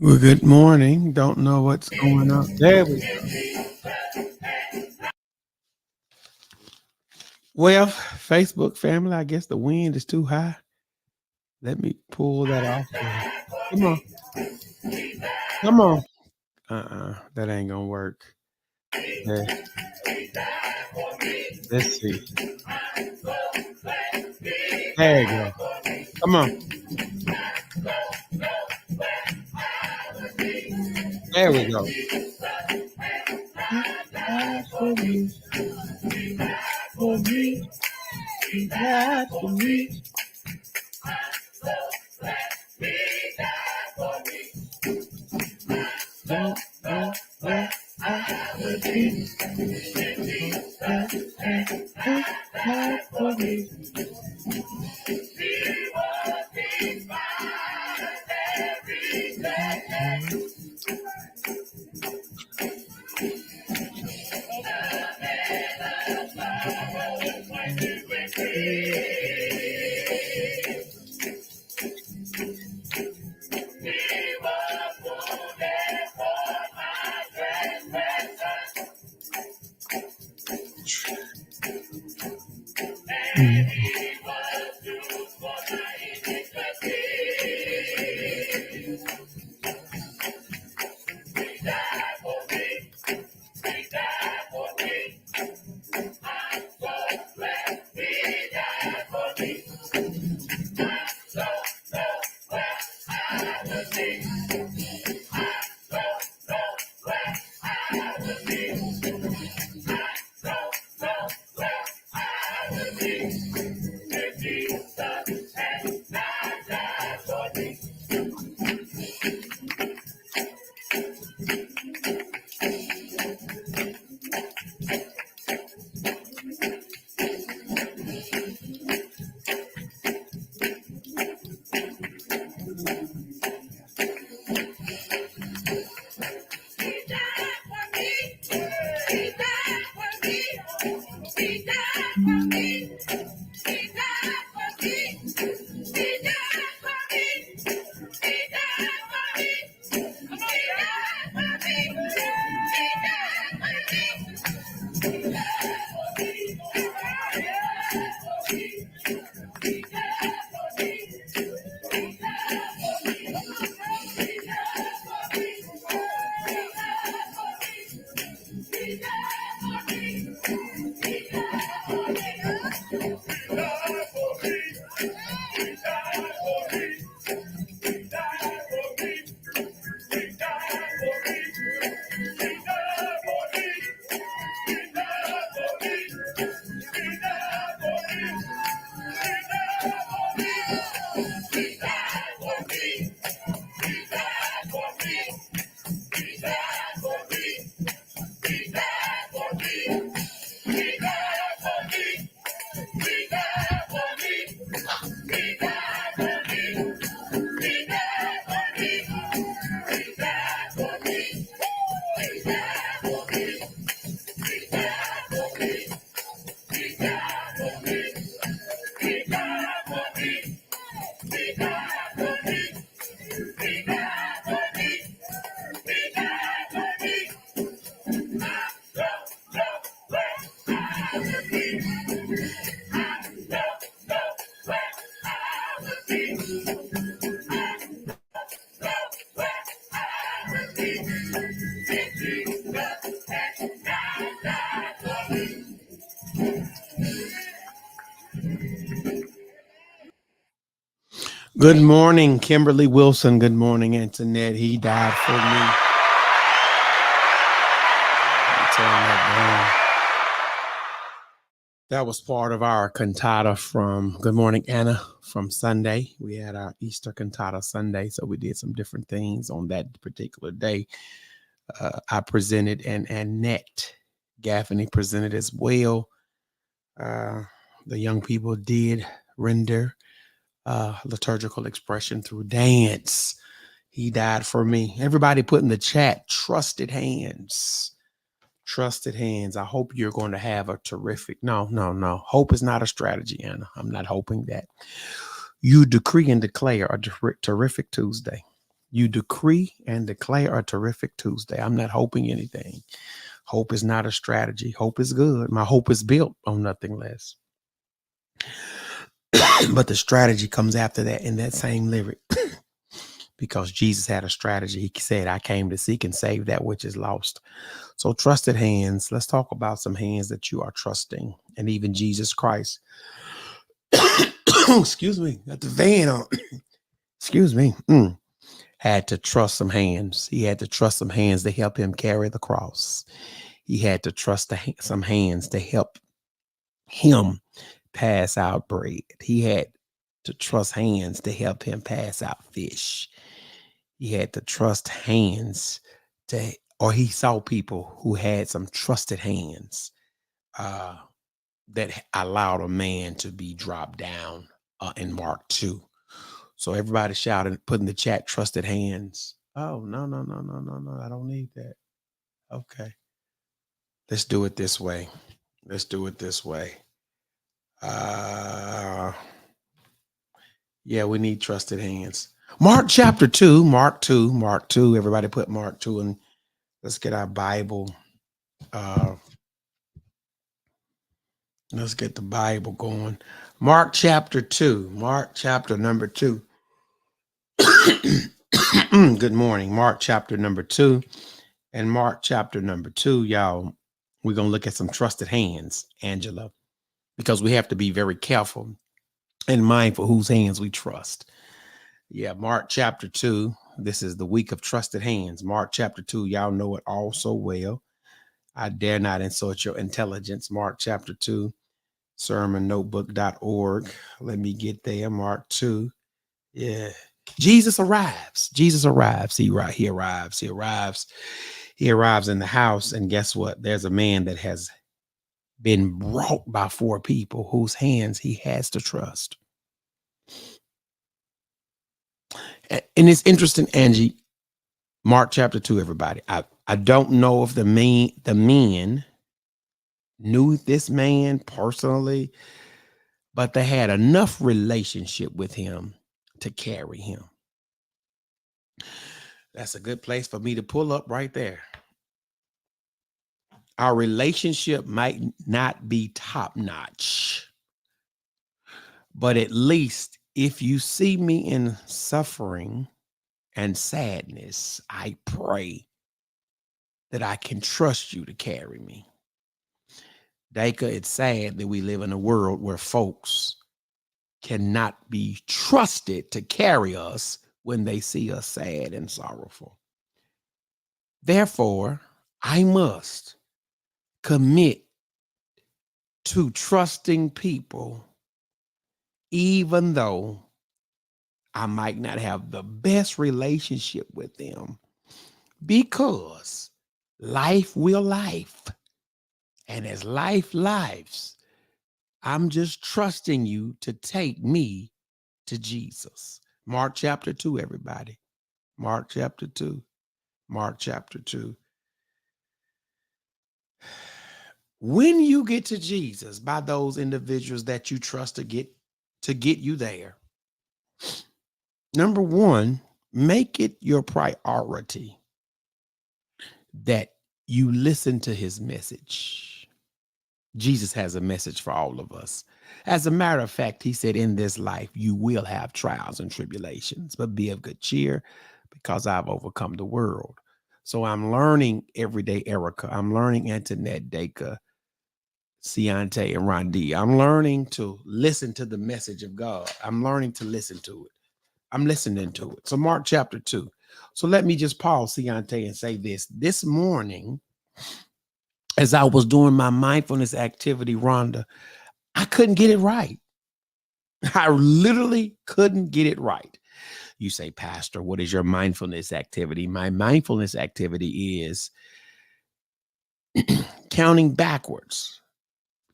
Well, good morning. Don't know what's going on. There we go. Well, Facebook family, I guess the wind is too high. Let me pull that off there. Come on. Come on. That ain't gonna work. There. Let's see. There you go. Come on. There we go. For me, for me, for me. Good morning, Kimberly Wilson. Good morning, Antoinette. He died for me. Turn that down. That was part of our cantata from Good Morning, Anna from Sunday. We had our Easter cantata Sunday, so we did some different things on that particular day. I presented, and Annette Gaffney presented as well. The young people did render liturgical expression through dance. He died for me. Everybody put in the chat, trusted hands. Trusted hands. I hope you're going to have a terrific. No. Hope is not a strategy, Anna. I'm not hoping that. You decree and declare a terrific Tuesday. You decree and declare a terrific Tuesday. I'm not hoping anything. Hope is not a strategy. Hope is good. My hope is built on nothing less. But the strategy comes after that in that same lyric. Because Jesus had a strategy. He said, I came to seek and save that which is lost. So trusted hands. Let's talk about some hands that you are trusting. And even Jesus Christ. Excuse me. Got the van on. Excuse me. Had to trust some hands. He had to trust some hands to help him carry the cross. He had to trust some hands to help him pass out bread. He had to trust hands to help him pass out fish. He had to trust hands or he saw people who had some trusted hands that allowed a man to be dropped down in Mark 2. So everybody shouted, put in the chat, trusted hands. Oh, no. I don't need that. Okay. Let's do it this way. Yeah, we need trusted hands. Mark chapter 2, Mark 2. Everybody put Mark 2 and let's get our Bible. Let's get the Bible going. Mark chapter 2, Mark chapter number 2. Good morning. Mark chapter number 2 and Mark chapter number 2, y'all. We're going to look at some trusted hands, Angela, because we have to be very careful and mindful whose hands we trust. Yeah, Mark chapter 2. This is the week of trusted hands. Mark chapter 2. Y'all know it all so well. I dare not insult your intelligence. Mark chapter 2, sermonnotebook.org. Let me get there. Mark 2. Yeah. Jesus arrives. He arrives in the house. And guess what? There's a man that has been brought by 4 people whose hands he has to trust. And it's interesting, Angie, Mark chapter 2, everybody. I don't know if the men knew this man personally, but they had enough relationship with him to carry him. That's a good place for me to pull up right there. Our relationship might not be top notch, but at least if you see me in suffering and sadness, I pray that I can trust you to carry me. Daka, it's sad that we live in a world where folks cannot be trusted to carry us when they see us sad and sorrowful. Therefore, I must commit to trusting people, even though I might not have the best relationship with them, because life will life. And as life lives, I'm just trusting you to take me to Jesus. Mark chapter 2, everybody. Mark chapter 2. Mark chapter 2. When you get to Jesus by those individuals that you trust to get you there, number one, make it your priority that you listen to his message. Jesus has a message for all of us. As a matter of fact, he said, in this life, you will have trials and tribulations, but be of good cheer because I've overcome the world. So I'm learning every day, Erica. I'm learning Antoinette, Daka, Ciante, and Rondi. I'm learning to listen to the message of God. I'm learning to listen to it. I'm listening to it. So Mark chapter 2. So let me just pause, Ciante, and say this. This morning, as I was doing my mindfulness activity, Rhonda, I couldn't get it right. I literally couldn't get it right. You say, Pastor, what is your mindfulness activity? My mindfulness activity is counting backwards.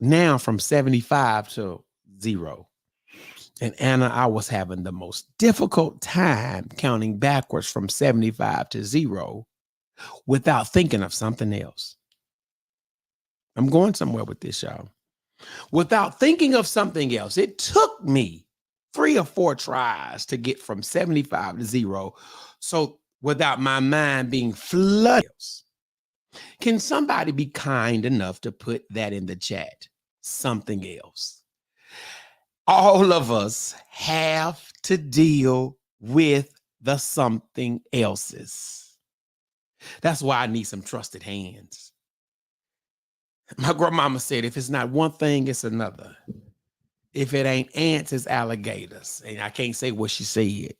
Now from 75 to 0. And Anna, I was having the most difficult time counting backwards from 75 to 0 without thinking of something else. I'm going somewhere with this, y'all. Without thinking of something else. It took me 3 or 4 tries to get from 75 to 0. So without my mind being flooded. Can somebody be kind enough to put that in the chat? Something else. All of us have to deal with the something else's. That's why I need some trusted hands. My grandmama said, if it's not one thing, it's another. If it ain't ants, it's alligators. And I can't say what she said,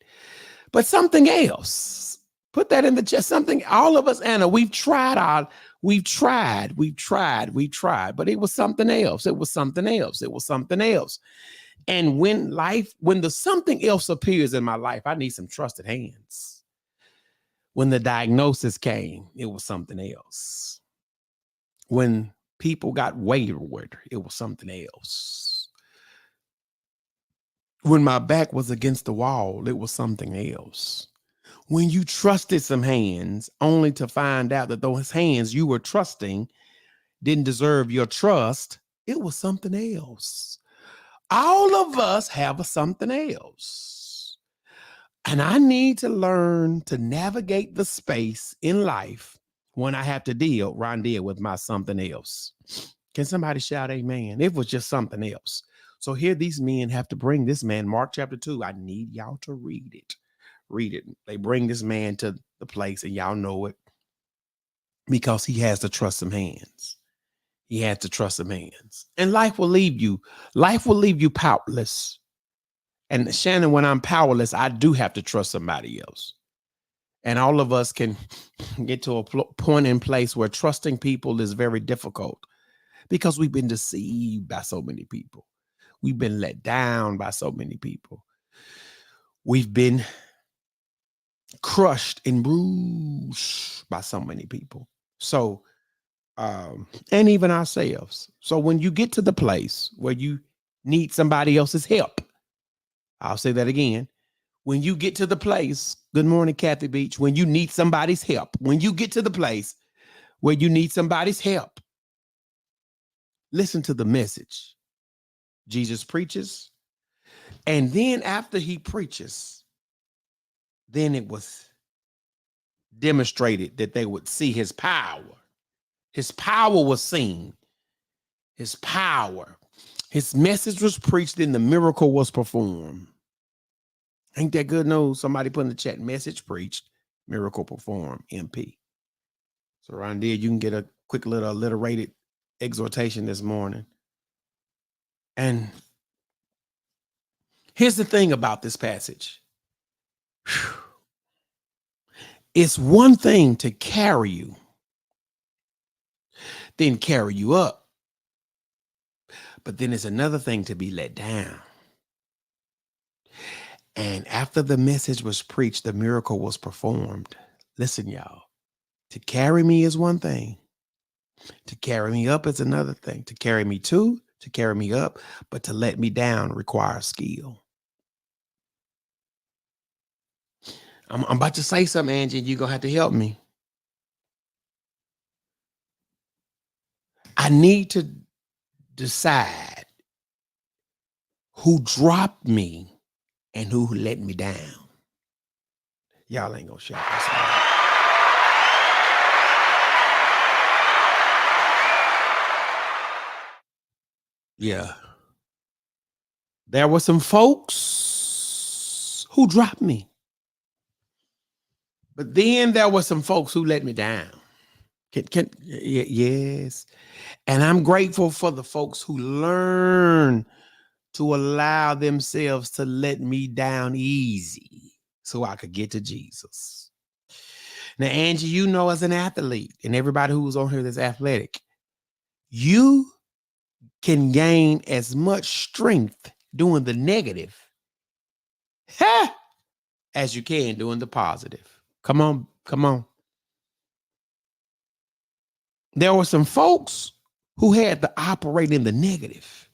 but something else. Put that in the chat. Something, all of us, Anna, we've tried, but it was something else. It was something else. It was something else. And when the something else appears in my life, I need some trusted hands. When the diagnosis came, it was something else. When people got wayward, it was something else. When my back was against the wall, it was something else. When you trusted some hands only to find out that those hands you were trusting didn't deserve your trust, it was something else. All of us have a something else. And I need to learn to navigate the space in life when I have to deal with my something else. Can somebody shout amen? It was just something else. So here these men have to bring this man, Mark chapter 2. I need y'all to read it. Read it. They bring this man to the place, and y'all know it, because he has to trust some hands. He had to trust some hands. And life will leave you. Life will leave you powerless. And Shannon, when I'm powerless, I do have to trust somebody else. And all of us can get to a point in place where trusting people is very difficult because we've been deceived by so many people. We've been let down by so many people. We've been crushed and bruised by so many people. So, and even ourselves. So when you get to the place where you need somebody else's help, I'll say that again. When you get to the place, good morning, Kathy Beach, when you need somebody's help, when you get to the place where you need somebody's help, listen to the message Jesus preaches. And then after he preaches, then it was demonstrated that they would see his power. His power was seen. His power. His message was preached and the miracle was performed. Ain't that good news? Somebody put in the chat, message preached, miracle performed, MP. So around there, you can get a quick little alliterated exhortation this morning. And here's the thing about this passage. It's one thing to carry you, then carry you up. But then it's another thing to be let down. And after the message was preached, the miracle was performed. Listen, y'all, to carry me is one thing. To carry me up is another thing. To carry me to carry me up, but to let me down requires skill. I'm about to say something, Angie, you're going to have to help me. I need to decide who dropped me and who let me down. Y'all ain't going to shout this out. Yeah. There were some folks who dropped me. But then there were some folks who let me down. Yes. And I'm grateful for the folks who learn to allow themselves to let me down easy so I could get to Jesus. Now, Angie, you know, as an athlete, and everybody who's on here that's athletic, you can gain as much strength doing the negative as you can doing the positive. Come on, come on. There were some folks who had to operate in the negative.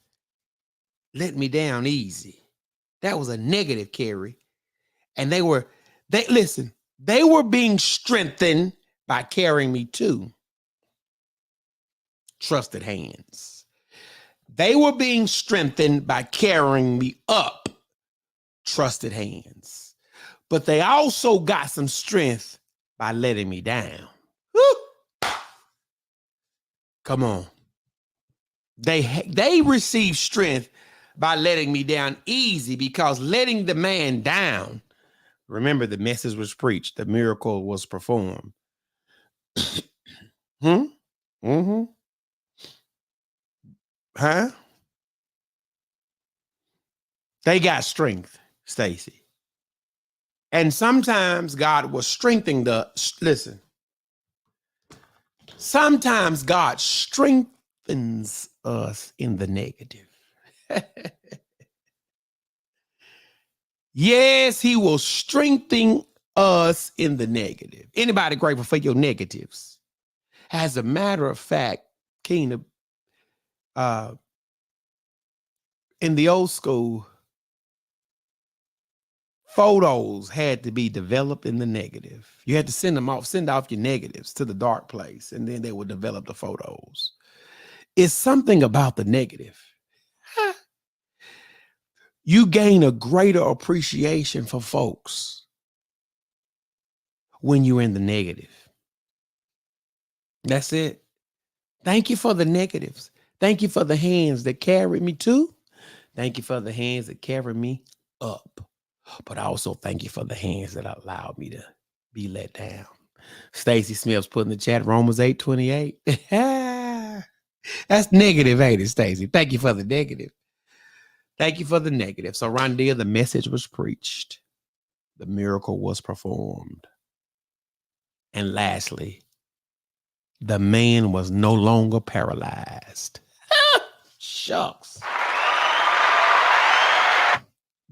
Let me down easy. That was a negative, Carrie. And they were being strengthened by carrying me to trusted hands. They were being strengthened by carrying me up trusted hands. But they also got some strength by letting me down. Woo! Come on. They receive strength by letting me down easy, because letting the man down, remember, the message was preached, the miracle was performed. Mm-hmm. Huh? They got strength, Stacy. And sometimes God was strengthening listen. Sometimes God strengthens us in the negative. Yes, he will strengthen us in the negative. Anybody grateful for your negatives? As a matter of fact, Kingdom, in the old school, photos had to be developed in the negative. You had to send off your negatives to the dark place, and then they would develop the photos. It's something about the negative. You gain a greater appreciation for folks when you're in the negative. That's it. Thank you for the negatives. Thank you for the hands that carried me too. Thank you for the hands that carried me up. But I also thank you for the hands that allowed me to be let down. Stacy Smith's put in the chat, Romans 8:28. That's negative, ain't it, Stacy? Thank you for the negative. Thank you for the negative. So, Rondia, the message was preached. The miracle was performed. And lastly, the man was no longer paralyzed. Shucks.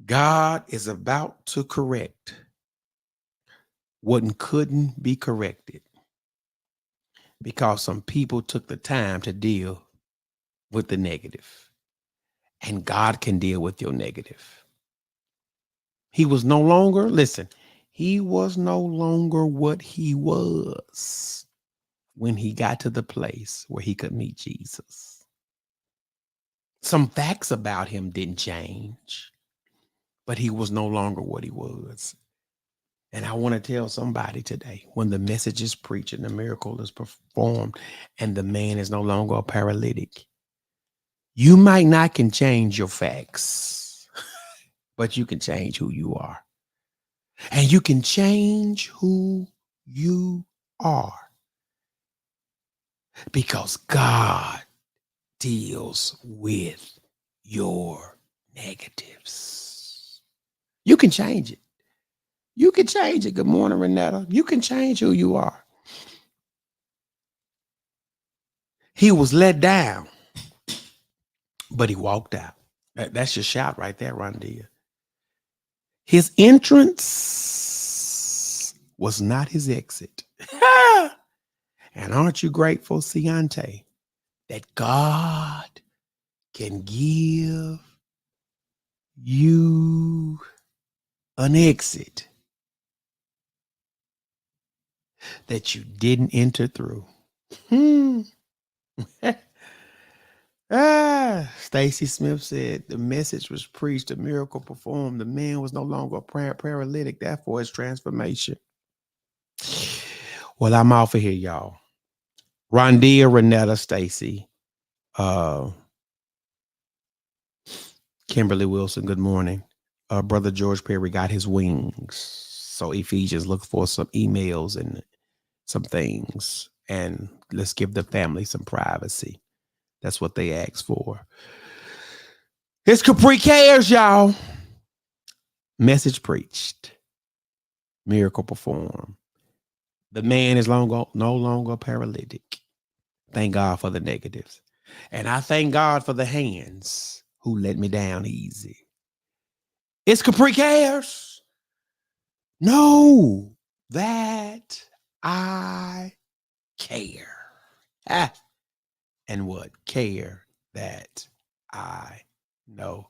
God is about to correct what couldn't be corrected, because some people took the time to deal with the negative. And God can deal with your negative. He was no longer, listen, he was no longer what he was when he got to the place where he could meet Jesus. Some facts about him didn't change, but he was no longer what he was. And I want to tell somebody today, when the message is preached and the miracle is performed and the man is no longer a paralytic, you might not can change your facts, but you can change who you are. And you can change who you are because God deals with your negatives. You can change it. You can change it. Good morning, Renetta. You can change who you are. He was let down, but he walked out. That's your shout right there, Rondia. His entrance was not his exit. And aren't you grateful, Ciante, that God can give you an exit that you didn't enter through? Stacy Smith said the message was preached, the miracle performed. The man was no longer a paralytic, therefore his transformation. Well, I'm off of here, y'all. Rondia, Renetta, Stacy, Kimberly Wilson, good morning. Brother George Perry got his wings. So Ephesians, look for some emails and some things. And let's give the family some privacy. That's what they asked for. It's Capri Cares, y'all. Message preached. Miracle performed. The man is no longer paralytic. Thank God for the negatives. And I thank God for the hands who let me down easy. It's Capri Cares. Know that I care. And what? Care that I know.